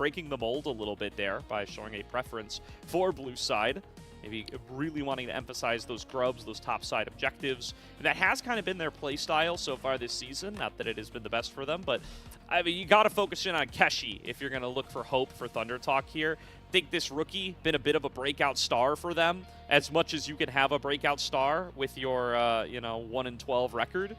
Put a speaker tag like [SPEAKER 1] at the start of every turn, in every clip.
[SPEAKER 1] breaking the mold a little bit there by showing a preference for blue side. Maybe really wanting to emphasize those grubs, those top side objectives. And that has kind of been their play style so far this season. Not that it has been the best for them, but I mean, you got to focus in on Keshi if you're going to look for hope for ThunderTalk here. I think this rookie been a bit of a breakout star for them, as much as you can have a breakout star with your 1-12 record.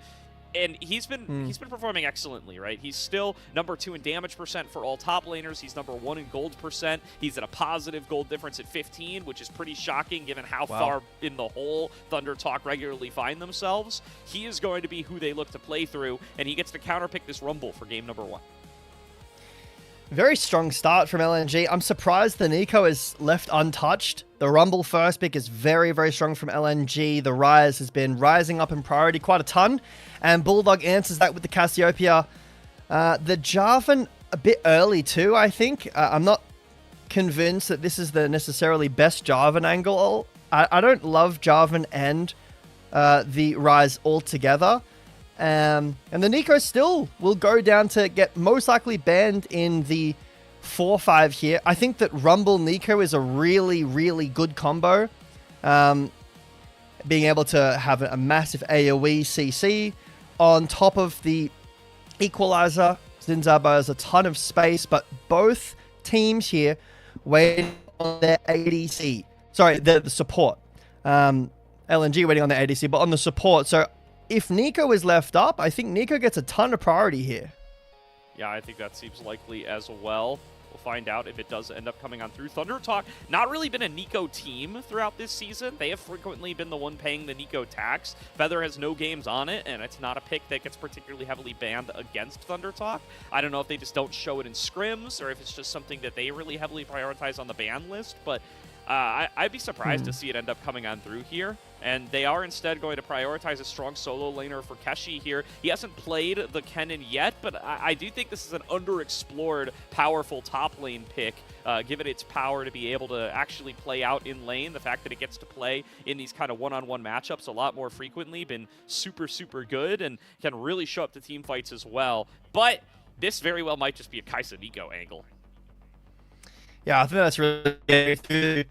[SPEAKER 1] And he's been performing excellently, right? He's still number 2 in damage percent for all top laners. He's number 1 in gold percent. He's at a positive gold difference at 15, which is pretty shocking given how far in the hole ThunderTalk regularly find themselves. He is going to be who they look to play through, and he gets to counterpick this Rumble for game number 1.
[SPEAKER 2] Very strong start from LNG. I'm surprised the Nico is left untouched. The Rumble first pick is very, very strong from LNG. The Rise has been rising up in priority quite a ton. And BuLLDog answers that with the Cassiopeia. The Jarvan a bit early too, I think. I'm not convinced that this is the necessarily best Jarvan angle. I don't love Jarvan and the Rise altogether. And the Nico still will go down to get most likely banned in the 4-5 here. I think that Rumble Nico is a really, really good combo. Being able to have a massive AoE CC on top of the Equalizer. Zinzaba has a ton of space, but both teams here waiting on their ADC. Sorry, the support. LNG waiting on their ADC, but on the support. So if Nico is left up, I think Nico gets a ton of priority here.
[SPEAKER 1] Yeah, I think that seems likely as well. We'll find out if it does end up coming on through. ThunderTalk, not really been a Nico team throughout this season. They have frequently been the one paying the Nico tax. Feather has no games on it, and it's not a pick that gets particularly heavily banned against ThunderTalk. I don't know if they just don't show it in scrims, or if it's just something that they really heavily prioritize on the ban list, but I'd be surprised to see it end up coming on through here. And they are instead going to prioritize a strong solo laner for Keshi here. He hasn't played the Kennen yet, but I do think this is an underexplored, powerful top lane pick, given its power to be able to actually play out in lane. The fact that it gets to play in these kind of one-on-one matchups a lot more frequently, been super, super good, and can really show up to team fights as well. But this very well might just be a Kai'Sa Nico angle.
[SPEAKER 2] Yeah, I think that's really good.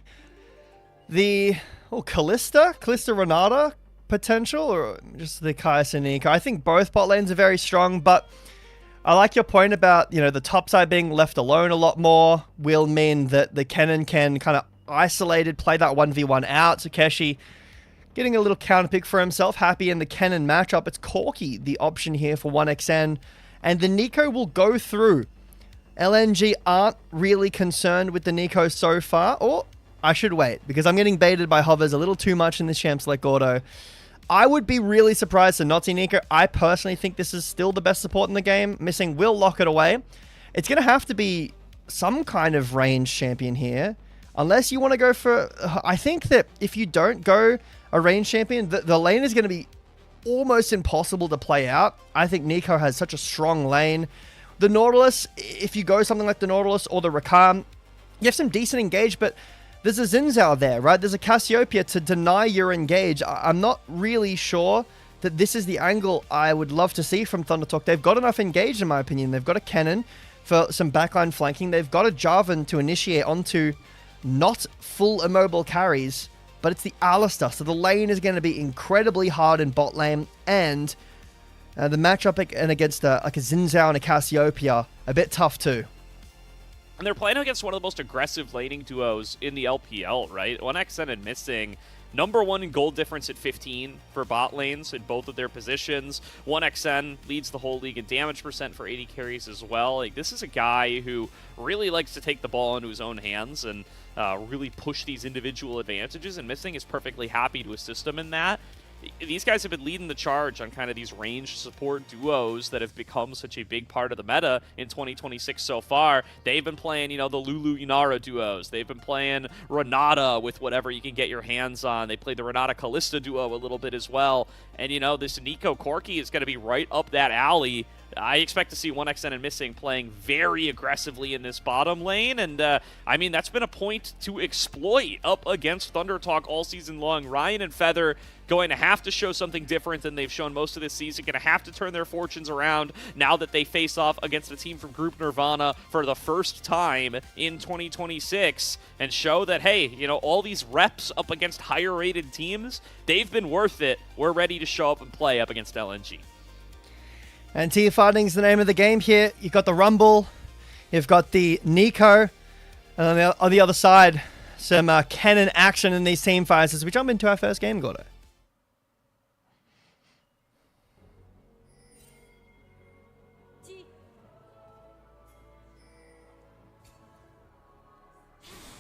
[SPEAKER 2] The Kalista Renata potential, or just the Kai'Sa Nico. I think both bot lanes are very strong, but I like your point about, the top side being left alone a lot more will mean that the Kennen can kind of isolated play that 1v1 out. So Keshi getting a little counter pick for himself, happy in the Kennen matchup. It's Corki, the option here for 1xN, and the Nico will go through. LNG aren't really concerned with the Nico so far, or I should wait, because I'm getting baited by hovers a little too much in this champs like Gordo. I would be really surprised to not see Nico. I personally think this is still the best support in the game. Missing will lock it away. It's going to have to be some kind of range champion here, unless you want to go for... I think that if you don't go a range champion, the lane is going to be almost impossible to play out. I think Nico has such a strong lane. The Nautilus, if you go something like the Nautilus or the Rakan, you have some decent engage, but there's a Zinzao there, right? There's a Cassiopeia to deny your engage. I'm not really sure that this is the angle I would love to see from ThunderTalk. They've got enough engage, in my opinion. They've got a Kennen for some backline flanking. They've got a Jarvan to initiate onto not full immobile carries, but it's the Alistar. So the lane is going to be incredibly hard in bot lane, and the matchup against like a Zinzao and a Cassiopeia, a bit tough too.
[SPEAKER 1] And they're playing against one of the most aggressive laning duos in the LPL, right? 1xN and Missing, number 1 in gold difference at 15 for bot lanes in both of their positions. 1xN leads the whole league in damage percent for 80 carries as well. Like, this is a guy who really likes to take the ball into his own hands and really push these individual advantages, and Missing is perfectly happy to assist him in that. These guys have been leading the charge on kind of these range support duos that have become such a big part of the meta in 2026 so far. They've been playing, the Lulu Inara duos. They've been playing Renata with whatever you can get your hands on. They played the Renata Kalista duo a little bit as well. And, this Nico Corki is going to be right up that alley I expect to see 1xN and Missing playing very aggressively in this bottom lane, and I mean, that's been a point to exploit up against ThunderTalk all season long. Ryan and Feather going to have to show something different than they've shown most of this season, going to have to turn their fortunes around now that they face off against a team from Group Nirvana for the first time in 2026, and show that, hey, you know, all these reps up against higher rated teams, they've been worth it. We're ready to show up and play up against LNG.
[SPEAKER 2] And team fighting's the name of the game here. You've got the Rumble, you've got the Nico, and on the other side, some cannon action in these team fights as we jump into our first game, Gordo.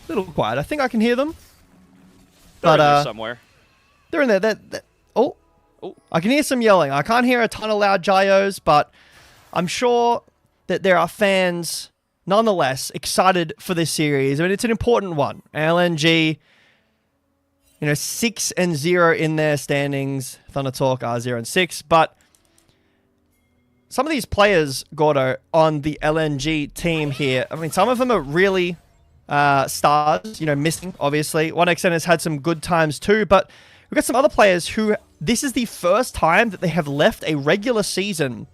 [SPEAKER 2] A little quiet. I think I can hear them.
[SPEAKER 1] They're in there somewhere.
[SPEAKER 2] They're in there. Oh. I can hear some yelling. I can't hear a ton of loud gyos, but I'm sure that there are fans nonetheless excited for this series. I mean, it's an important one. LNG, 6-0 in their standings. ThunderTalk are 0-6, but some of these players, Gordo, on the LNG team here, I mean, some of them are really stars, Missing, obviously. 1xN has had some good times too, but we've got some other players who, this is the first time that they have left a regular season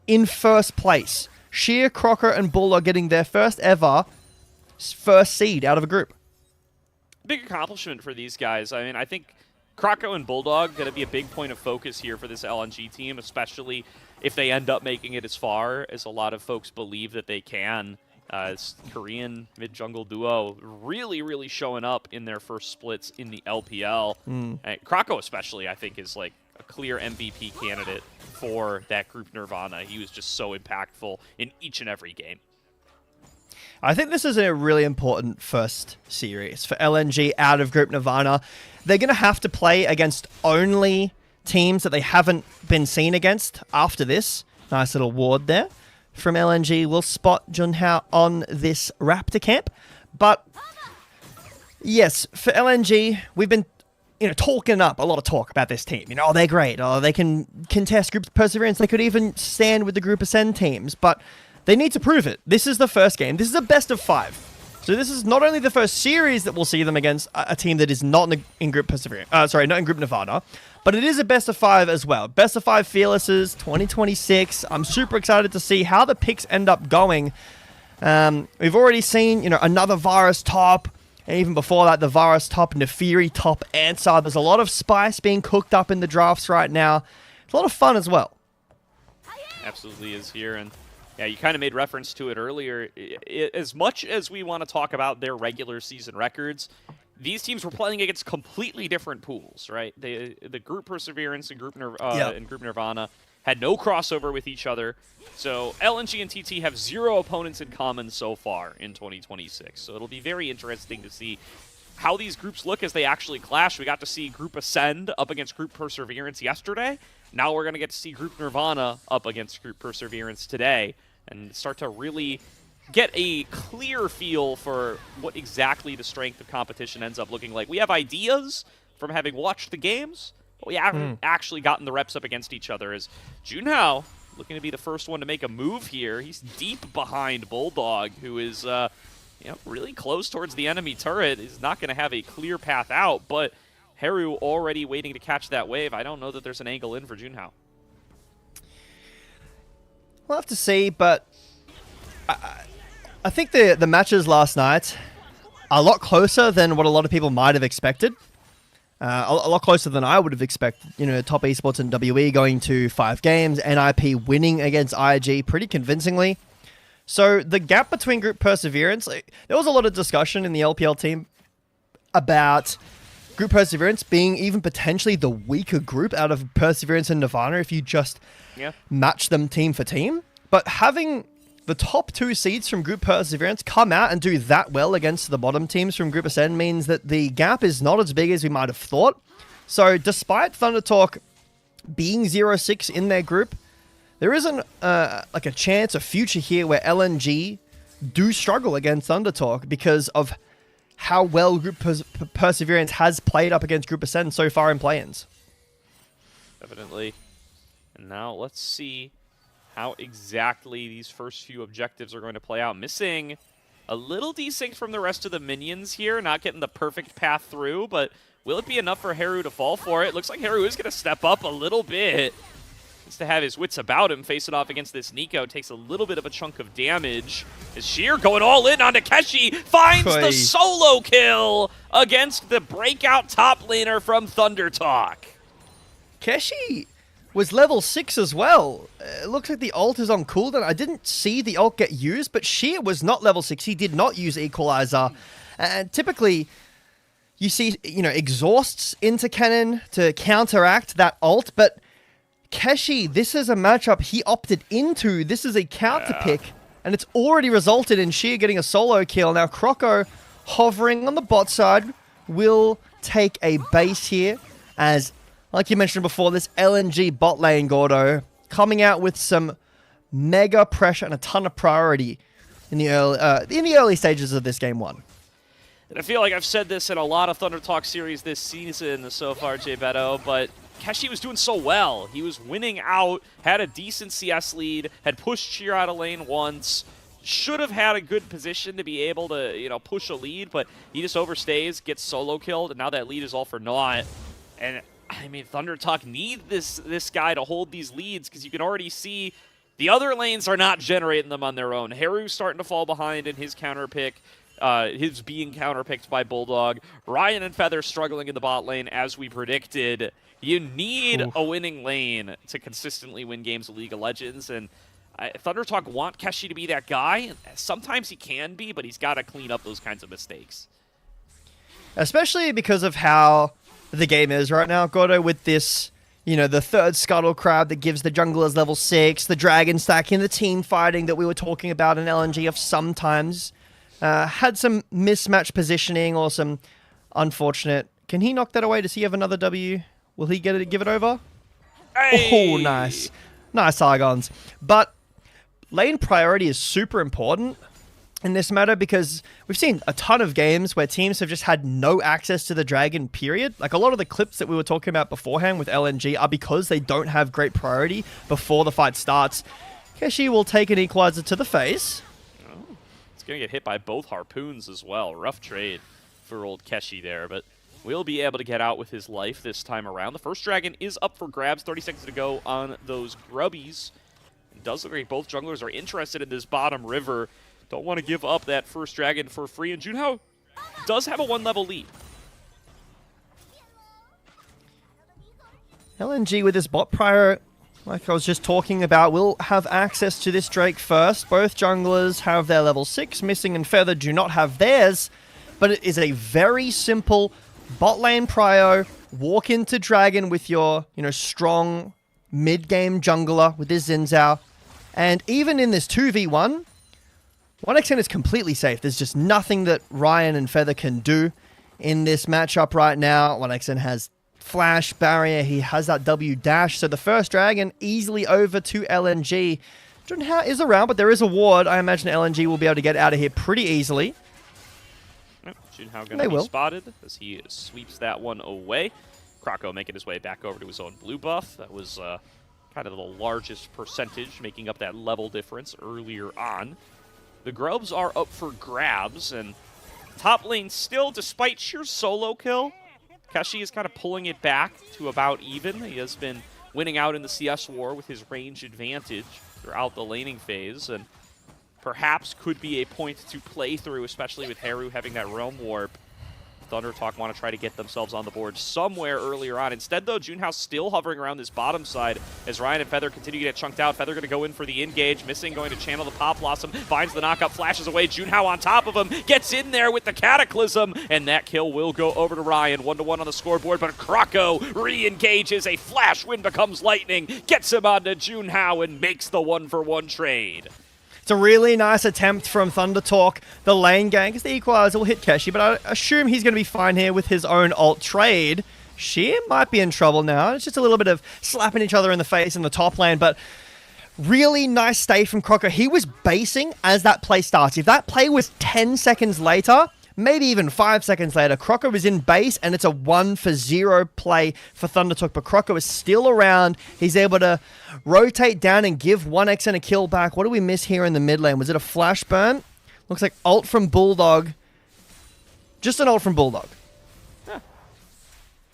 [SPEAKER 2] in first place. Sheer, Croco, and BuLLDog getting their first seed out of a group.
[SPEAKER 1] Big accomplishment for these guys. I mean, I think Croco and BuLLDog going to be a big point of focus here for this LNG team, especially if they end up making it as far as a lot of folks believe that they can. It's Korean mid-jungle duo really, really showing up in their first splits in the LPL. Croco especially, I think, is like a clear MVP candidate for that Group Nirvana. He was just so impactful in each and every game.
[SPEAKER 2] I think this is a really important first series for LNG out of Group Nirvana. They're going to have to play against only teams that they haven't been seen against after this. Nice little ward there from LNG. We'll spot Junhao on this Raptor camp. But yes, for LNG, we've been talking up a lot of talk about this team. Oh, they're great. Oh, they can contest Group Perseverance. They could even stand with the Group Ascend teams. But they need to prove it. This is the first game. This is a best of 5. So this is not only the first series that we'll see them against a team that is not in Group Perseverance. Not in Group Nirvana. But it is a best of 5 as well. Best of 5 Fearlesses 2026. I'm super excited to see how the picks end up going. We've already seen, another Varus top. And even before that, the Varus top, Nefiri top answer. There's a lot of spice being cooked up in the drafts right now. It's a lot of fun as well.
[SPEAKER 1] Absolutely is here. And yeah, you kind of made reference to it earlier. As much as we want to talk about their regular season records, these teams were playing against completely different pools, right? The Group Perseverance and Group Nirvana had no crossover with each other. So LNG and TT have 0 opponents in common so far in 2026. So it'll be very interesting to see how these groups look as they actually clash. We got to see Group Ascend up against Group Perseverance yesterday. Now we're going to get to see Group Nirvana up against Group Perseverance today and start to really get a clear feel for what exactly the strength of competition ends up looking like. We have ideas from having watched the games, but we haven't actually gotten the reps up against each other. As Junhao looking to be the first one to make a move here. He's deep behind BuLLDog, who is really close towards the enemy turret. He's not going to have a clear path out, but Heru already waiting to catch that wave. I don't know that there's an angle in for Junhao.
[SPEAKER 2] We'll have to see, but I think the matches last night are a lot closer than what a lot of people might have expected. A lot closer than I would have expected. Top esports and WE going to 5 games, NIP winning against IG pretty convincingly. So the gap between Group Perseverance, there was a lot of discussion in the LPL team about Group Perseverance being even potentially the weaker group out of Perseverance and Nirvana if you just match them team for team. But having the top 2 seeds from Group Perseverance come out and do that well against the bottom teams from Group Ascend means that the gap is not as big as we might have thought. So despite ThunderTalk being 0-6 in their group, there isn't a chance, a future here where LNG do struggle against ThunderTalk because of how well Group Perseverance has played up against Group Ascend so far in play-ins.
[SPEAKER 1] Definitely. And now let's see how exactly these first few objectives are going to play out. Missing a little desync from the rest of the minions here, not getting the perfect path through, but will it be enough for Heru to fall for it? Looks like Heru is going to step up a little bit. Just to have his wits about him, facing off against this Nico, takes a little bit of a chunk of damage. As Sheer going all in onto Keshi, finds the solo kill against the breakout top laner from ThunderTalk.
[SPEAKER 2] Keshi was level 6 as well. It looks like the ult is on cooldown. I didn't see the ult get used, but Sheer was not level 6. He did not use Equalizer. And typically, you see, exhausts into cannon to counteract that ult, but Keshi, this is a matchup he opted into. This is a counter pick, and it's already resulted in Sheer getting a solo kill. Now, Croco, hovering on the bot side, will take a base here, as, like you mentioned before, this LNG bot lane, Gordo, coming out with some mega pressure and a ton of priority in the early stages of this game one.
[SPEAKER 1] And I feel like I've said this in a lot of ThunderTalk series this season so far, Jbetto, but Keshi was doing so well. He was winning out, had a decent CS lead, had pushed Sheer out of lane once, should have had a good position to be able to, push a lead, but he just overstays, gets solo killed, and now that lead is all for naught. And I mean, ThunderTalk need this guy to hold these leads, because you can already see the other lanes are not generating them on their own. Heru's starting to fall behind in his counter pick. His being counterpicked by BuLLDog. Ryan and Feather struggling in the bot lane, as we predicted. You need a winning lane to consistently win games of League of Legends, and ThunderTalk want Keshi to be that guy. Sometimes he can be, but he's got to clean up those kinds of mistakes.
[SPEAKER 2] Especially because of how the game is right now, Gordo, with this, the third Scuttle Crab that gives the junglers level 6, the Dragon Stack in the team fighting that we were talking about in LNG of sometimes. Had some mismatched positioning or some unfortunate... Can he knock that away? Does he have another W? Will he give it over?
[SPEAKER 1] Hey!
[SPEAKER 2] Oh, nice. Nice Argons. But lane priority is super important in this matter, because we've seen a ton of games where teams have just had no access to the Dragon, period. Like, a lot of the clips that we were talking about beforehand with LNG are because they don't have great priority before the fight starts. Keshi will take an Equalizer to the face.
[SPEAKER 1] Oh, it's going to get hit by both harpoons as well. Rough trade for old Keshi there, but will be able to get out with his life this time around. The first Dragon is up for grabs. 30 seconds to go on those grubbies. It does look like both junglers are interested in this bottom river. Don't want to give up that first Dragon for free. And Junhao does have a 1-level lead.
[SPEAKER 2] LNG with his bot prior, like I was just talking about, will have access to this Drake first. Both junglers have their level 6. Missing and Feather do not have theirs. But it is a very simple bot lane prio, walk into Dragon with your, strong mid-game jungler with his Xin Zhao. And even in this 2v1, 1xN is completely safe. There's just nothing that Ryan and Feather can do in this matchup right now. 1xN has flash, barrier, he has that W dash. So the first Dragon easily over to LNG. Junhao is around, but there is a ward. I imagine LNG will be able to get out of here pretty easily.
[SPEAKER 1] Junhao going to be spotted as he sweeps that one away. Croco making his way back over to his own blue buff. That was kind of the largest percentage, making up that level difference earlier on. The grubs are up for grabs, and top lane still, despite sheer solo kill, Keshi is kind of pulling it back to about even. He has been winning out in the CS war with his range advantage throughout the laning phase, and perhaps could be a point to play through, especially with Heru having that Realm Warp. ThunderTalk want to try to get themselves on the board somewhere earlier on. Instead, though, Junhao still hovering around this bottom side as Ryan and Feather continue to get chunked out. Feather going to go in for the engage. Missing, going to channel the Pop Blossom. Finds the knockup, flashes away. Junhao on top of him. Gets in there with the Cataclysm. And that kill will go over to Ryan. 1-1 on the scoreboard, but Croco re-engages. A flash win becomes lightning. Gets him onto Junhao and makes the 1-for-1 trade.
[SPEAKER 2] It's a really nice attempt from ThunderTalk. The lane gang, because the Equalizer will hit Keshi, but I assume he's going to be fine here with his own ult trade. Sheer might be in trouble now. It's just a little bit of slapping each other in the face in the top lane, but really nice stay from Croco. He was basing as that play starts. If that play was 10 seconds later, maybe even 5 seconds later, Croco is in base, and it's a 1-for-0 play for ThunderTalk, but Croco is still around. He's able to rotate down and give 1xN a kill back. What do we miss here in the mid lane? Was it a flash burn? Looks like ult from BuLLDog. Just an ult from BuLLDog.
[SPEAKER 1] Yeah.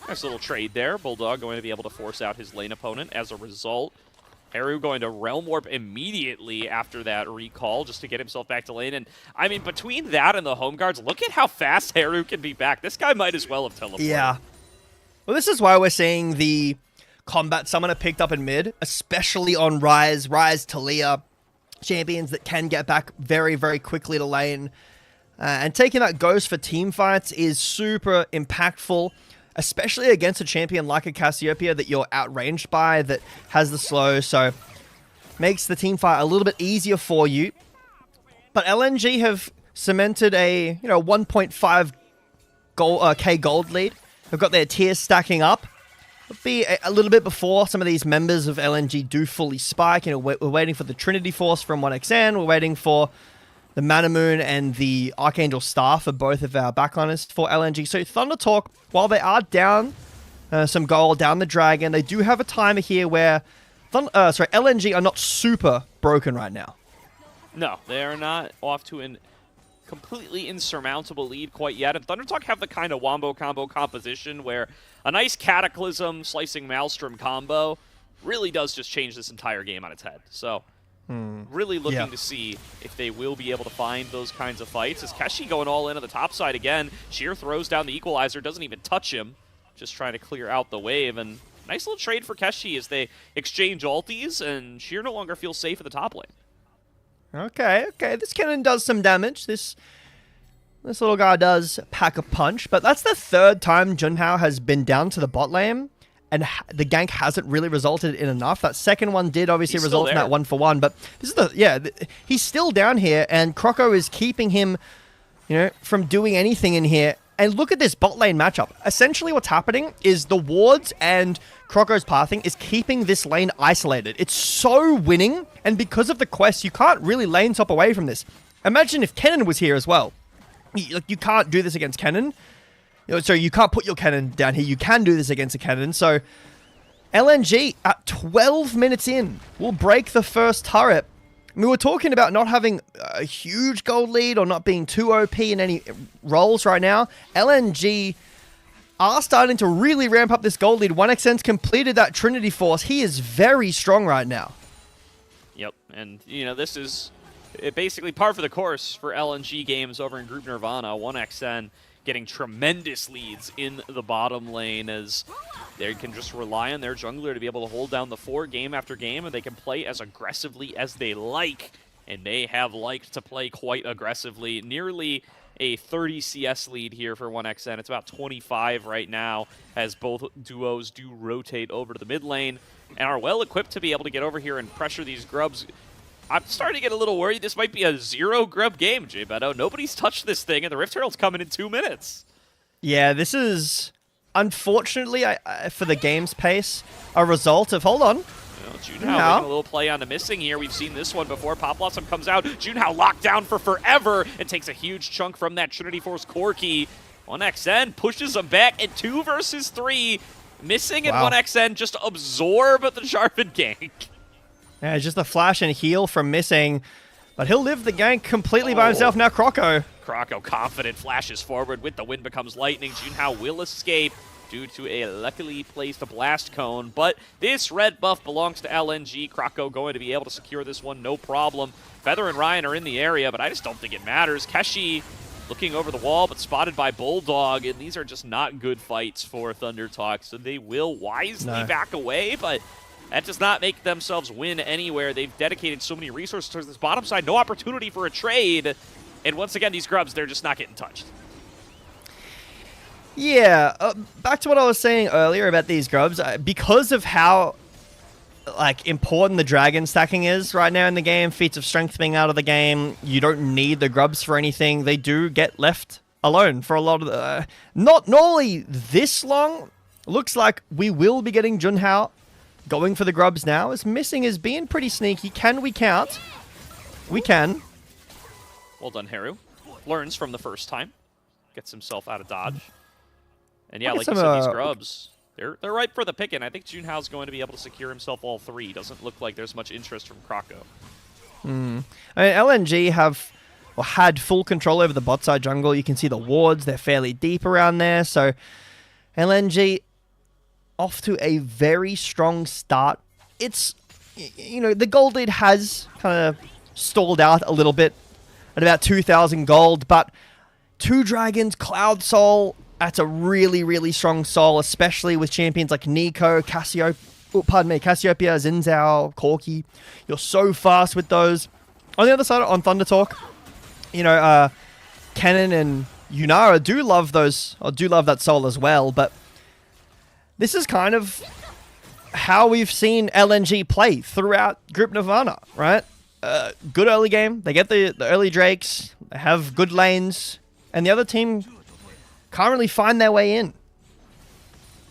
[SPEAKER 1] Nice little trade there. BuLLDog going to be able to force out his lane opponent as a result. Heru going to Realm Warp immediately after that recall just to get himself back to lane. And, I mean, between that and the home guards, look at how fast Heru can be back. This guy might as well have teleported.
[SPEAKER 2] Yeah. Well, this is why we're seeing the combat summoner picked up in mid, especially on Ryze, Talia, champions that can get back very, very quickly to lane. And taking that Ghost for team fights is super impactful, especially against a champion like a Cassiopeia that you're outranged by, that has the slow, so makes the team fight a little bit easier for you. But LNG have cemented a 1.5 K gold lead. They've got their tiers stacking up. It'll be a little bit before some of these members of LNG do fully spike. We're waiting for the Trinity Force from 1xN. We're waiting for the Manamoon and the Archangel Star for both of our backliners for LNG. So ThunderTalk, while they are down some gold, down the Dragon, they do have a timer here where LNG are not super broken right now.
[SPEAKER 1] No, they are not off to a completely insurmountable lead quite yet. And ThunderTalk have the kind of wombo combo composition where a nice Cataclysm slicing Maelstrom combo really does just change this entire game on its head. So really looking to see if they will be able to find those kinds of fights. As Keshi going all in on the top side again. Sheer throws down the Equalizer, doesn't even touch him. Just trying to clear out the wave. And nice little trade for Keshi as they exchange ultis, and Sheer no longer feels safe at the top lane.
[SPEAKER 2] Okay. This cannon does some damage. This little guy does pack a punch, but that's the third time Junhao has been down to the bot lane, and the gank hasn't really resulted in enough. That second one did obviously result in that 1-for-1, but this is he's still down here, and Croco is keeping him, from doing anything in here. And look at this bot lane matchup. Essentially what's happening is the wards and Croco's pathing is keeping this lane isolated. It's so winning, and because of the quest, you can't really lane top away from this. Imagine if Kennen was here as well. You can't do this against Kennen. So you can't put your cannon down here. You can do this against a cannon. So LNG at 12 minutes in will break the first turret. We were talking about not having a huge gold lead or not being too OP in any roles right now. LNG are starting to really ramp up this gold lead. 1xN's completed that Trinity Force. He is very strong right now.
[SPEAKER 1] Yep, and this is basically par for the course for LNG games over in Group Nirvana. 1xN getting tremendous leads in the bottom lane as they can just rely on their jungler to be able to hold down the fort game after game, and they can play as aggressively as they like, and they have liked to play quite aggressively. Nearly a 30 CS lead here for 1xN. It's about 25 right now as both duos do rotate over to the mid lane and are well equipped to be able to get over here and pressure these grubs. I'm starting to get a little worried this might be a 0 grub game, Jbetto. Nobody's touched this thing, and the Rift Herald's coming in 2 minutes.
[SPEAKER 2] Yeah, this is, unfortunately, for the game's pace, a result of... Hold on.
[SPEAKER 1] Junhao making a little play on the missing here. We've seen this one before. Pop Blossom comes out. Junhao locked down for forever and takes a huge chunk from that Trinity Force core key. 1xN pushes him back at 2 versus 3. Missing and 1xN just absorb the sharpened gank.
[SPEAKER 2] Yeah, just a flash and heal from missing, but he'll live the gank completely by himself now. Croco confident flashes forward with the wind becomes lightning. Junhao will escape due to a luckily placed blast cone, but this red buff belongs to LNG. Croco going to be able to secure this one, no problem. Feather and Ryan are in the area, but I just don't think it matters. Keshi looking over the wall, but spotted by BuLLDog, and these are just not good fights for ThunderTalk, so they will wisely back away, but that does not make themselves win anywhere. They've dedicated so many resources towards this bottom side. No opportunity for a trade. And once again, these grubs, they're just not getting touched. Yeah, back to what I was saying earlier about these grubs. Because of how important the dragon stacking is right now in the game, feats of strength being out of the game, you don't need the grubs for anything. They do get left alone for a lot of the... not normally this long. Looks like we will be getting Junhao going for the grubs now, as missing is being pretty sneaky. Can we count? We can.
[SPEAKER 1] Well done, Heru. Learns from the first time. gets himself out of dodge. And yeah,
[SPEAKER 2] Look
[SPEAKER 1] like
[SPEAKER 2] at
[SPEAKER 1] you said, these
[SPEAKER 2] some,
[SPEAKER 1] grubs, they're ripe for the picking. I think Junhao's going to be able to secure himself all 3. Doesn't look like there's much interest from Croco.
[SPEAKER 2] I mean, LNG have or had full control over the bot side jungle. You can see the wards, they're fairly deep around there. So LNG off to a very strong start. It's, you know, the gold lead has kind of stalled out a little bit at about 2,000 gold, but 2 dragons, Cloud Soul, that's a really, really strong soul, especially with champions like Nico, Cassiopeia, Zinzao, Corki. You're so fast with those. On the other side, on ThunderTalk, you know, Kennen and Yunara do love those, or do love that soul as well, but this is kind of how we've seen LNG play throughout Group Nirvana, right? Good early game. They get the early Drakes, they have good lanes, and the other team can't really find their way in.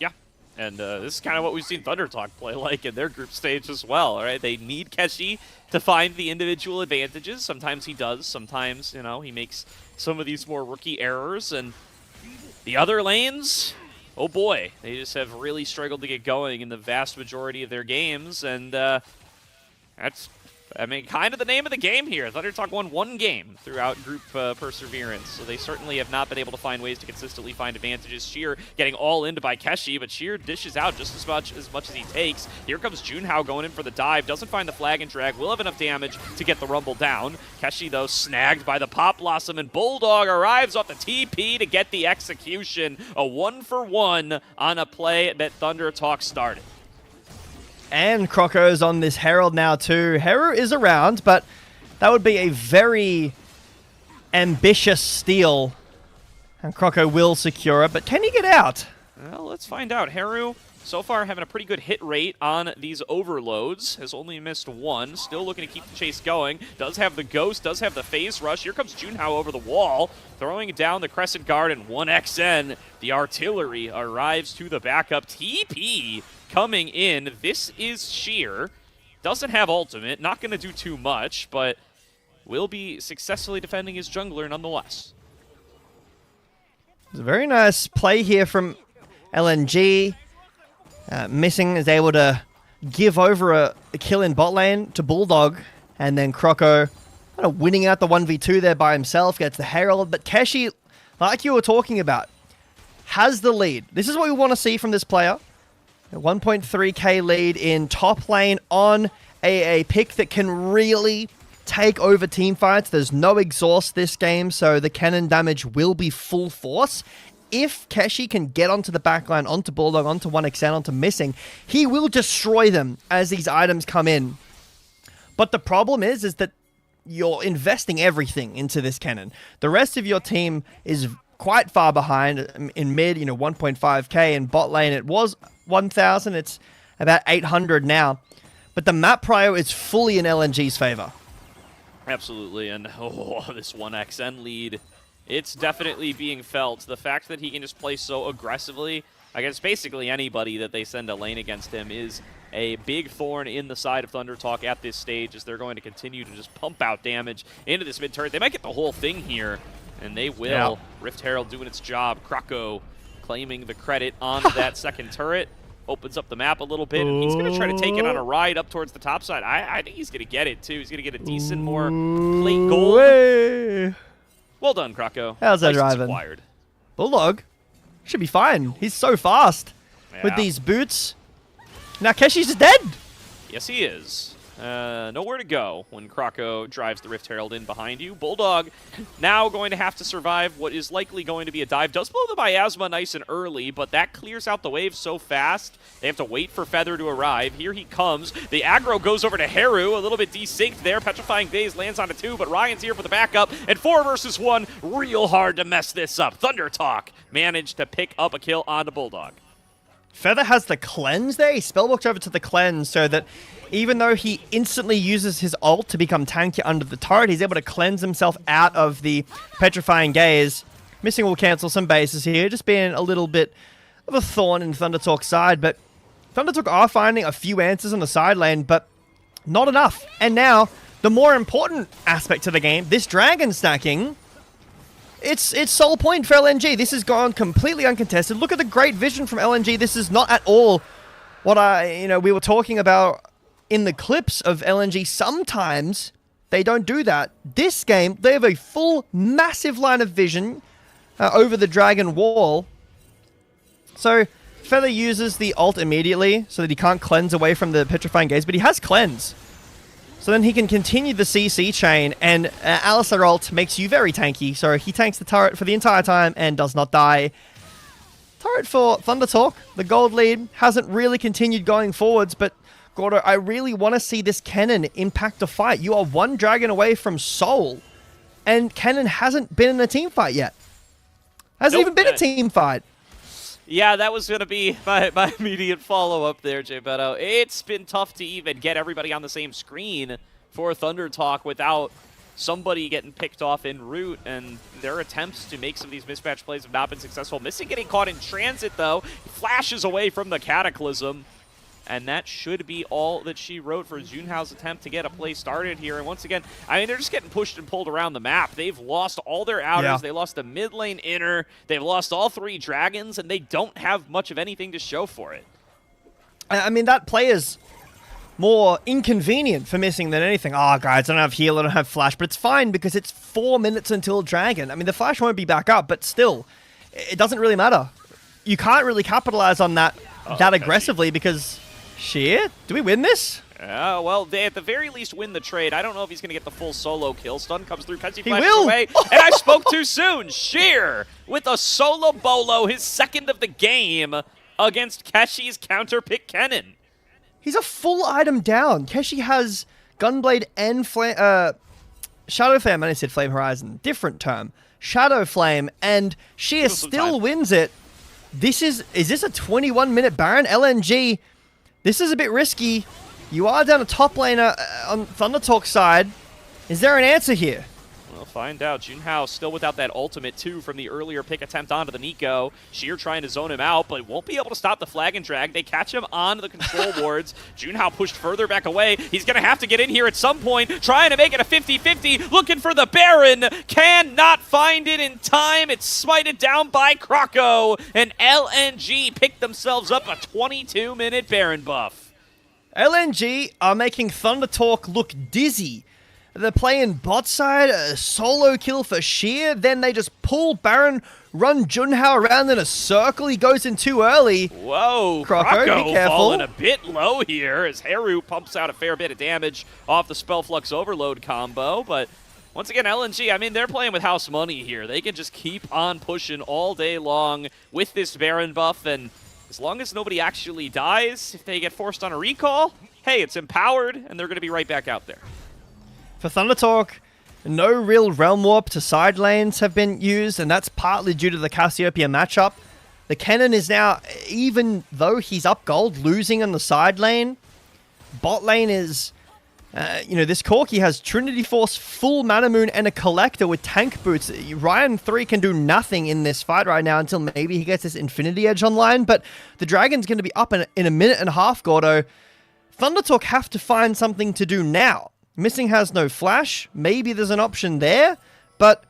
[SPEAKER 1] Yeah, and this is kind of what we've seen ThunderTalk play like in their group stage as well, right? They need Keshi to find the individual advantages. Sometimes he does. Sometimes, you know, he makes some of these more rookie errors. And the other lanes, oh boy, they just have really struggled to get going in the vast majority of their games. And that's, I mean, kind of the name of the game here. ThunderTalk won 1 game throughout group perseverance, so they certainly have not been able to find ways to consistently find advantages. Sheer getting all into by Keshi, but Sheer dishes out just as much as he takes. Here comes Junhao going in for the dive. Doesn't find the flag and drag. Will have enough damage to get the rumble down. Keshi, though, snagged by the Pop Blossom, and BuLLDog arrives off the TP to get the execution. A 1-for-1 on a play that ThunderTalk started.
[SPEAKER 2] And Croco's on this Herald now too. Heru is around, but that would be a very ambitious steal. And Croco will secure it, but can he get out?
[SPEAKER 1] Well, let's find out. Heru, so far, having a pretty good hit rate on these overloads. Has only missed 1. Still looking to keep the chase going. Does have the Ghost, does have the Phase Rush. Here comes Junhao over the wall, throwing down the Crescent Guard, and 1xN. The artillery arrives to the backup. TP coming in. This is Sheer. Doesn't have ultimate. Not going to do too much, but will be successfully defending his jungler nonetheless.
[SPEAKER 2] It's a very nice play here from LNG. Missing is able to give over a kill in bot lane to BuLLDog, and then Croco kind of winning out the 1v2 there by himself, gets the Herald. But Keshi, like you were talking about, has the lead. This is what we want to see from this player. A 1.3k lead in top lane on a pick that can really take over team fights. There's no exhaust this game, so the cannon damage will be full force. If Keshi can get onto the backline, onto BuLLDog, onto 1xN, onto Missing, he will destroy them as these items come in. But the problem is that you're investing everything into this cannon. The rest of your team is quite far behind in mid, 1.5k. In bot lane, it was 1,000. It's about 800 now. But the map prio is fully in LNG's favor.
[SPEAKER 1] Absolutely, and this 1xN lead, it's definitely being felt. The fact that he can just play so aggressively against basically anybody that they send a lane against him is a big thorn in the side of ThunderTalk at this stage, as they're going to continue to just pump out damage into this mid turret. They might get the whole thing here, and they will. Yeah. Rift Herald doing its job. Croco claiming the credit on that second turret. Opens up the map a little bit, and he's going to try to take it on a ride up towards the top side. I think he's going to get it, too. He's going to get a decent, more plate gold.
[SPEAKER 2] Way.
[SPEAKER 1] Well done, Croco.
[SPEAKER 2] How's that driving? BuLLDog should be fine. He's so fast with these boots. Now Keshi's just dead.
[SPEAKER 1] Yes, he is. Nowhere to go when Croco drives the Rift Herald in behind you. BuLLDog now going to have to survive what is likely going to be a dive. Does blow the miasma nice and early, but that clears out the wave so fast. They have to wait for Feather to arrive. Here he comes. The aggro goes over to Heru. A little bit desynced there. Petrifying Daze lands onto 2, but Ryan's here for the backup. And 4 versus 1. Real hard to mess this up. ThunderTalk managed to pick up a kill onto BuLLDog.
[SPEAKER 2] Feather has the cleanse there. He spellbooked over to the cleanse so that even though he instantly uses his ult to become tanky under the turret, he's able to cleanse himself out of the Petrifying Gaze. Missing will cancel some bases here, just being a little bit of a thorn in ThunderTalk's side, but ThunderTalk are finding a few answers on the side lane, but not enough. And now, the more important aspect to the game, this dragon stacking, it's sole point for LNG. This has gone completely uncontested. Look at the great vision from LNG. This is not at all what we were talking about in the clips of LNG. Sometimes they don't do that. This game, they have a full, massive line of vision over the dragon wall. So Feather uses the ult immediately so that he can't cleanse away from the petrifying gaze, but he has cleanse. So then he can continue the CC chain, and Alistar ult makes you very tanky. So he tanks the turret for the entire time and does not die. Turret for ThunderTalk. The gold lead hasn't really continued going forwards, but Gordo, I really want to see this Kennen impact a fight. You are one dragon away from Soul, and Kennen hasn't been in a team fight yet. Hasn't even been a team fight.
[SPEAKER 1] Yeah, that was going to be my immediate follow-up there, Jbetto. It's been tough to even get everybody on the same screen for ThunderTalk without somebody getting picked off en route, and their attempts to make some of these mismatch plays have not been successful. Missing getting caught in transit, though. He flashes away from the Cataclysm, and that should be all that she wrote for Junhao's attempt to get a play started here. And once again, I mean, they're just getting pushed and pulled around the map. They've lost all their outers. Yeah. They lost the mid lane inner. They've lost all 3 dragons, and they don't have much of anything to show for it.
[SPEAKER 2] I mean, that play is more inconvenient for missing than anything. Oh, guys, I don't have heal, I don't have flash, but it's fine because it's 4 minutes until dragon. I mean, the flash won't be back up, but still, it doesn't really matter. You can't really capitalize on that aggressively because... Shit, do we win this?
[SPEAKER 1] Well, they at the very least win the trade. I don't know if he's going to get the full solo kill. Stun comes through, Keshi flashes away, and I spoke too soon. Sheer with a solo bolo, his second of the game against Keshi's counter pick Kennen.
[SPEAKER 2] He's a full item down. Keshi has Gunblade and Shadow Flame. I said Flame Horizon, different term. Shadow Flame, and Sheer still wins it. Is this a 21-minute Baron? LNG... This is a bit risky. You are down a top laner on ThunderTalk's side. Is there an answer here?
[SPEAKER 1] We'll find out. Junhao still without that ultimate, too, from the earlier pick attempt onto the Nico. Sheer trying to zone him out, but won't be able to stop the flag and drag. They catch him onto the control wards. Junhao pushed further back away. He's going to have to get in here at some point, trying to make it a 50-50, looking for the Baron. Cannot find it in time. It's smited down by Croco, and LNG picked themselves up a 22-minute Baron buff.
[SPEAKER 2] LNG are making ThunderTalk look dizzy. They're playing bot side, a solo kill for Sheer, then they just pull Baron, run Junhao around in a circle. He goes in too early.
[SPEAKER 1] Whoa,
[SPEAKER 2] Croco, be careful.
[SPEAKER 1] Falling a bit low here as Heru pumps out a fair bit of damage off the Spellflux Overload combo, but once again, LNG, I mean, they're playing with house money here. They can just keep on pushing all day long with this Baron buff, and as long as nobody actually dies, if they get forced on a recall, hey, it's empowered, and they're going to be right back out there.
[SPEAKER 2] For ThunderTalk, no real Realm Warp to side lanes have been used, and that's partly due to the Cassiopeia matchup. The Kennen is now, even though he's up gold, losing on the side lane. Bot lane is, this Corki has Trinity Force, full Mana Moon, and a Collector with tank boots. Ryan 3 can do nothing in this fight right now until maybe he gets this Infinity Edge online, but the Dragon's going to be up in a minute and a half, Gordo. ThunderTalk have to find something to do now. Missing has no flash. Maybe there's an option there. But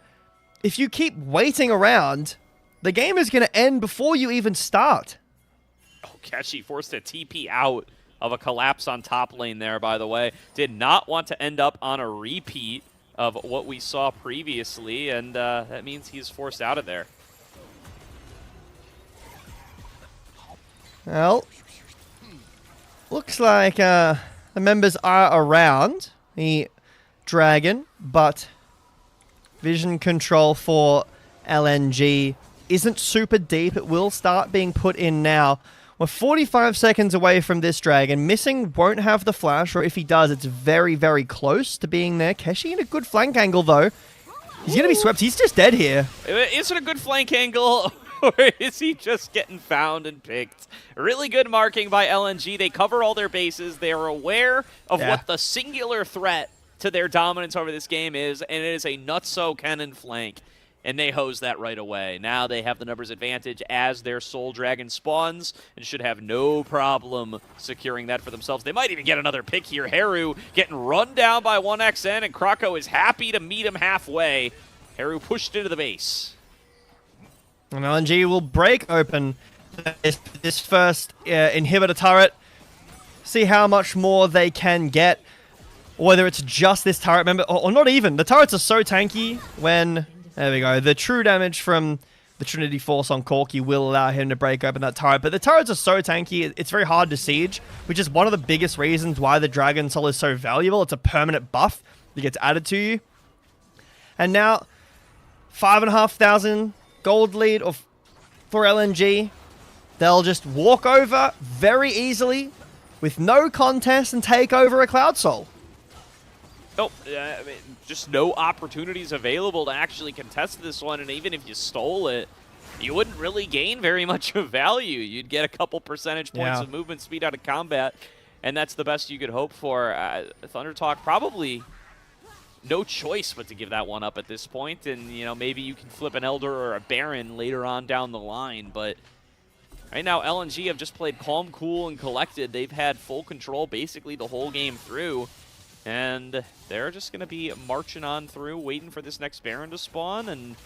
[SPEAKER 2] if you keep waiting around, the game is going to end before you even start.
[SPEAKER 1] Oh, Keshi forced a TP out of a collapse on top lane there, by the way. Did not want to end up on a repeat of what we saw previously, and that means he's forced out of there.
[SPEAKER 2] Well, looks like the members are around the Dragon, but vision control for LNG isn't super deep. It will start being put in now. We're 45 seconds away from this Dragon. Missing won't have the flash, or if he does, it's very, very close to being there. Keshi in a good flank angle, though. He's going to be swept. He's just dead here.
[SPEAKER 1] Is it a good flank angle? Or is he just getting found and picked? Really good marking by LNG. They cover all their bases. They are aware of what the singular threat to their dominance over this game is, and it is a nutso Kennen flank. And they hose that right away. Now they have the numbers advantage as their Soul Dragon spawns and should have no problem securing that for themselves. They might even get another pick here. Heru getting run down by 1XN, and Croco is happy to meet him halfway. Heru pushed into the base.
[SPEAKER 2] And LNG will break open this first inhibitor turret. See how much more they can get. Whether it's just this turret, remember, or not even. The turrets are so tanky when... There we go. The true damage from the Trinity Force on Corki will allow him to break open that turret. But the turrets are so tanky, it's very hard to siege, which is one of the biggest reasons why the Dragon Soul is so valuable. It's a permanent buff that gets added to you. And now, 5,500 gold lead for LNG. They'll just walk over very easily with no contest and take over a Cloud Soul.
[SPEAKER 1] Nope, I mean, just no opportunities available to actually contest this one, and even if you stole it, you wouldn't really gain very much of value. You'd get a couple percentage points of movement speed out of combat, and that's the best you could hope for. ThunderTalk probably no choice but to give that one up at this point, and you know, maybe you can flip an Elder or a Baron later on down the line, but right now LNG have just played calm, cool, and collected. They've had full control basically the whole game through. And they're just going to be marching on through, waiting for this next Baron to spawn, and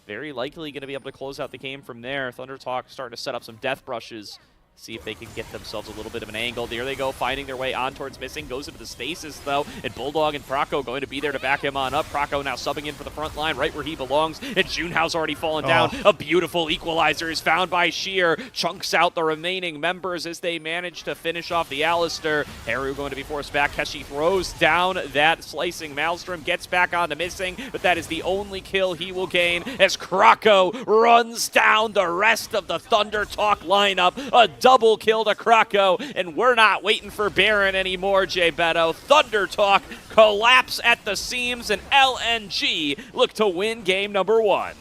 [SPEAKER 1] very likely going to be able to close out the game from there. ThunderTalk starting to set up some death brushes, see if they can get themselves a little bit of an angle. There they go, finding their way on towards missing. Goes into the stasis, though, and BuLLDog and Croco going to be there to back him on up. Croco now subbing in for the front line, right where he belongs, and Junhao's already fallen down. A beautiful equalizer is found by Sheer. Chunks out the remaining members as they manage to finish off the Alistair. Heru going to be forced back. Keshi throws down that slicing Maelstrom, gets back onto missing, but that is the only kill he will gain as Croco runs down the rest of the ThunderTalk lineup. A double kill to Croco, and we're not waiting for Baron anymore, Jbetto. ThunderTalk collapse at the seams, and LNG look to win game number 1.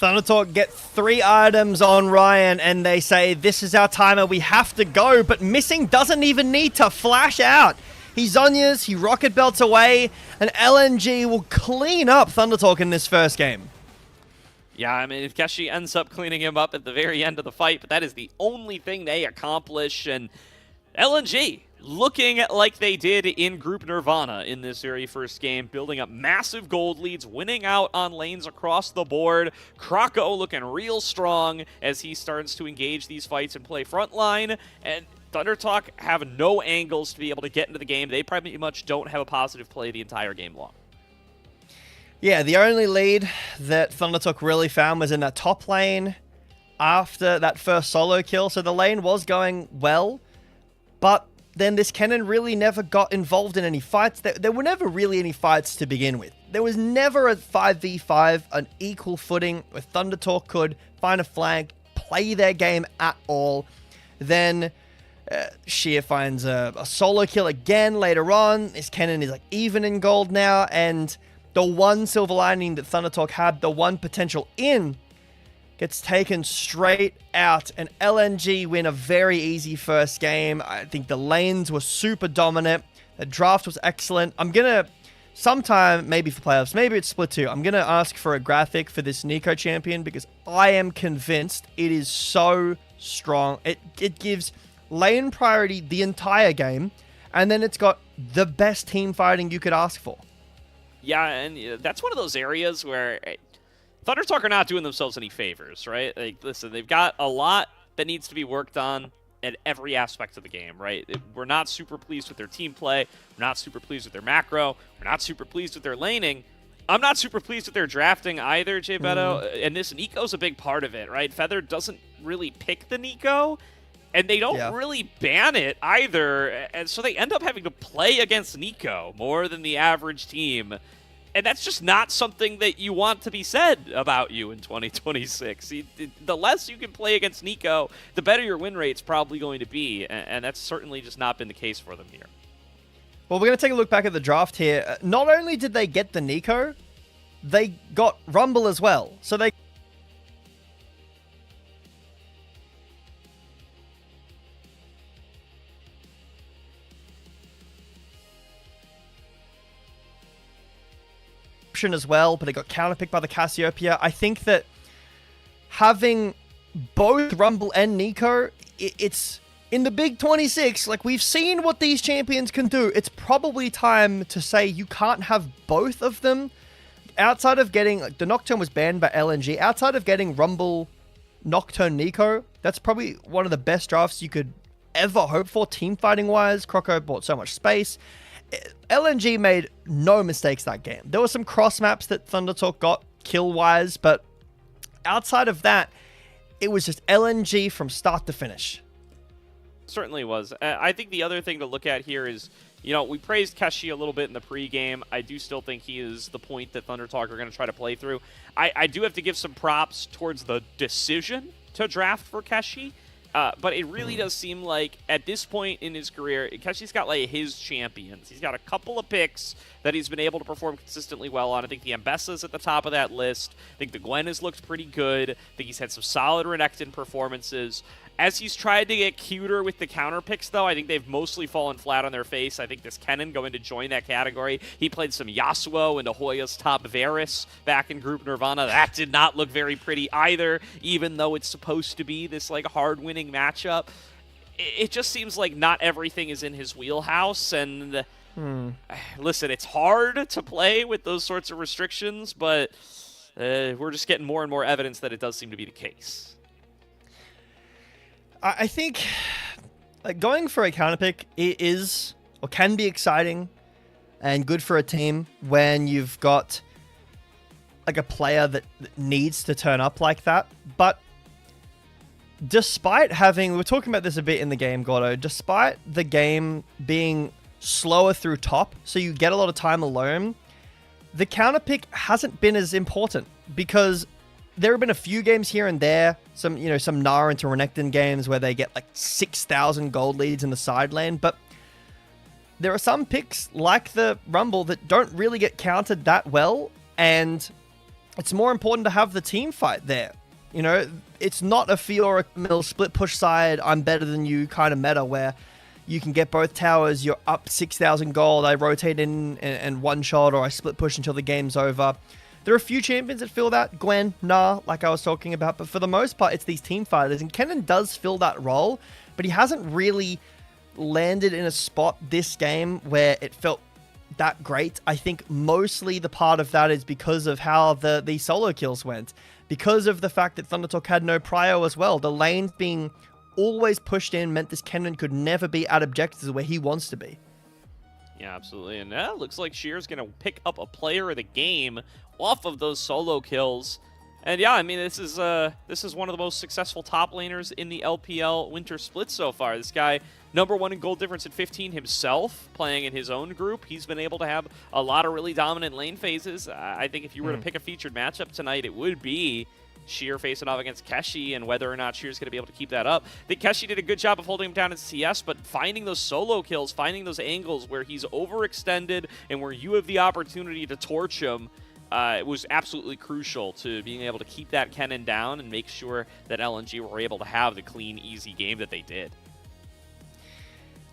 [SPEAKER 2] ThunderTalk get 3 items on Ryan, and they say, this is our timer, we have to go, but Missing doesn't even need to flash out. He Zhonya's, he rocket belts away, and LNG will clean up ThunderTalk in this first game.
[SPEAKER 1] Yeah, I mean, Keshi ends up cleaning him up at the very end of the fight, but that is the only thing they accomplish, and LNG looking like they did in Group Nirvana in this very first game, building up massive gold leads, winning out on lanes across the board. Croco looking real strong as he starts to engage these fights and play frontline, and ThunderTalk have no angles to be able to get into the game. They pretty much don't have a positive play the entire game long.
[SPEAKER 2] Yeah, the only lead that ThunderTalk really found was in that top lane after that first solo kill. So the lane was going well, but then this Kennen really never got involved in any fights. There were never really any fights to begin with. There was never a 5v5, an equal footing where ThunderTalk could find a flank, play their game at all. Then Sheer finds a solo kill again later on. This Kennen is like even in gold now, and the one silver lining that ThunderTalk had, the one potential in, gets taken straight out, and LNG win a very easy first game. I think the lanes were super dominant. The draft was excellent. I'm going to, sometime, maybe for playoffs, maybe it's split 2, I'm going to ask for a graphic for this Nico champion because I am convinced it is so strong. It gives lane priority the entire game, and then it's got the best team fighting you could ask for.
[SPEAKER 1] Yeah, and that's one of those areas where ThunderTalk are not doing themselves any favors, right? Like, listen, they've got a lot that needs to be worked on at every aspect of the game, right? We're not super pleased with their team play. We're not super pleased with their macro. We're not super pleased with their laning. I'm not super pleased with their drafting either, Jbetto, and this Nico's a big part of it, right? Feather doesn't really pick the Nico, and they don't really ban it either, and so they end up having to play against Nico more than the average team. And that's just not something that you want to be said about you in 2026. The less you can play against Nico, the better your win rate's probably going to be, and that's certainly just not been the case for them here.
[SPEAKER 2] Well, we're going to take a look back at the draft here. Not only did they get the Nico, they got Rumble as well. So they as well, but it got counterpicked by the Cassiopeia. I think that having both Rumble and Nico, it's in the Big 26, like we've seen what these champions can do. It's probably time to say you can't have both of them. outside of getting, like, the Nocturne was banned by LNG, outside of getting Rumble Nocturne Nico, that's probably one of the best drafts you could ever hope for team fighting wise. Croco bought so much space. LNG made no mistakes that game. There were some cross maps that ThunderTalk got kill wise, but outside of that, it was just LNG from start to finish.
[SPEAKER 1] Certainly was. I think the other thing to look at here is, you know, we praised Keshi a little bit in the pregame. I do still think he is the point that ThunderTalk are going to try to play through. I do have to give some props towards the decision to draft for Keshi. But it really does seem like at this point in his career, Keshi's got like his champions. He's got a couple of picks that he's been able to perform consistently well on. I think the Ambessa's at the top of that list. I think the Gwen has looked pretty good. I think he's had some solid Renekton performances. As he's tried to get cuter with the counter picks, though, I think they've mostly fallen flat on their face. I think this Kennen going to join that category. He played some Yasuo into Hoya's top Varus back in Group Nirvana. That did not look very pretty either, even though it's supposed to be this like hard-winning matchup. It just seems like not everything is in his wheelhouse, and listen, it's hard to play with those sorts of restrictions, but we're just getting more and more evidence that it does seem to be the case.
[SPEAKER 2] I think going for a counter pick is or can be exciting and good for a team when you've got like a player that needs to turn up like that. But despite having, we were talking about this a bit in the game, Gordo, despite the game being slower through top, so you get a lot of time alone, the counter pick hasn't been as important because there have been a few games here and there, some Nara into Renekton games where they get like 6,000 gold leads in the side lane, but there are some picks like the Rumble that don't really get countered that well, and it's more important to have the team fight there. You know, it's not a Fiora mill split push side, I'm better than you kind of meta where you can get both towers, you're up 6,000 gold, I rotate in and one shot, or I split push until the game's over. There are a few champions that fill that. Gwen, Nah, like I was talking about. But for the most part, it's these team fighters. And Kennen does fill that role. But he hasn't really landed in a spot this game where it felt that great. I think mostly the part of that is because of how the solo kills went. Because of the fact that ThunderTalk had no prio as well. The lanes being always pushed in meant this Kennen could never be at objectives where he wants to be.
[SPEAKER 1] Yeah, absolutely. And it looks like Shear's going to pick up a player of the game off of those solo kills. And yeah, I mean, this is one of the most successful top laners in the LPL winter split so far. This guy, #1 in gold difference at 15 himself, playing in his own group. He's been able to have a lot of really dominant lane phases. I think if you were to pick a featured matchup tonight, it would be Sheer facing off against Keshi, and whether or not Sheer's going to be able to keep that up. I think Keshi did a good job of holding him down in CS, but finding those solo kills, finding those angles where he's overextended and where you have the opportunity to torch him, it was absolutely crucial to being able to keep that Kennen down and make sure that LNG were able to have the clean, easy game that they did.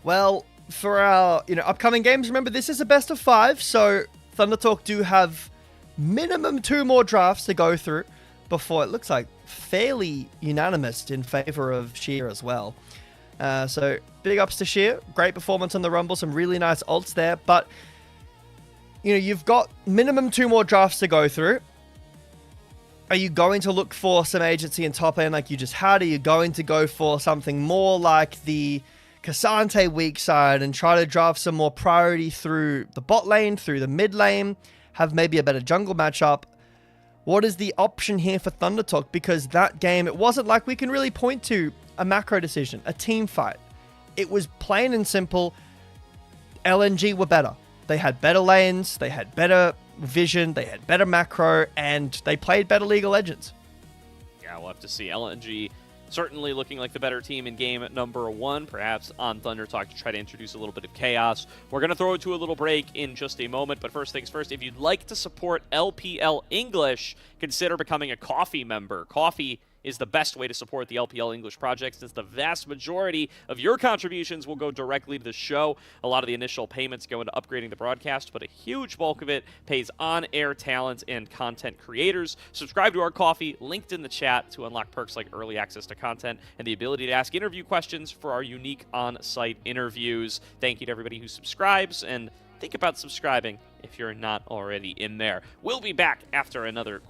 [SPEAKER 2] Well, for our upcoming games, remember this is a best of 5, so ThunderTalk do have minimum 2 more drafts to go through before it looks like fairly unanimous in favor of Sheer as well. So big ups to Sheer. Great performance on the Rumble. Some really nice ults there. But, you've got minimum 2 more drafts to go through. Are you going to look for some agency in top lane like you just had? Are you going to go for something more like the Cassante weak side and try to draft some more priority through the bot lane, through the mid lane, have maybe a better jungle matchup? What is the option here for ThunderTalk? Because that game, it wasn't like we can really point to a macro decision, a team fight. It was plain and simple. LNG were better. They had better lanes, they had better vision, they had better macro, and they played better League of Legends.
[SPEAKER 1] Yeah, we'll have to see. LNG certainly looking like the better team in game #1, perhaps on ThunderTalk to try to introduce a little bit of chaos. We're going to throw it to a little break in just a moment, but first things first, if you'd like to support LPL English, consider becoming a Coffee member. Coffee is the best way to support the LPL English project, since the vast majority of your contributions will go directly to the show. A lot of the initial payments go into upgrading the broadcast, but a huge bulk of it pays on-air talent and content creators. Subscribe to our Coffee, linked in the chat, to unlock perks like early access to content and the ability to ask interview questions for our unique on-site interviews. Thank you to everybody who subscribes, and think about subscribing if you're not already in there. We'll be back after another quick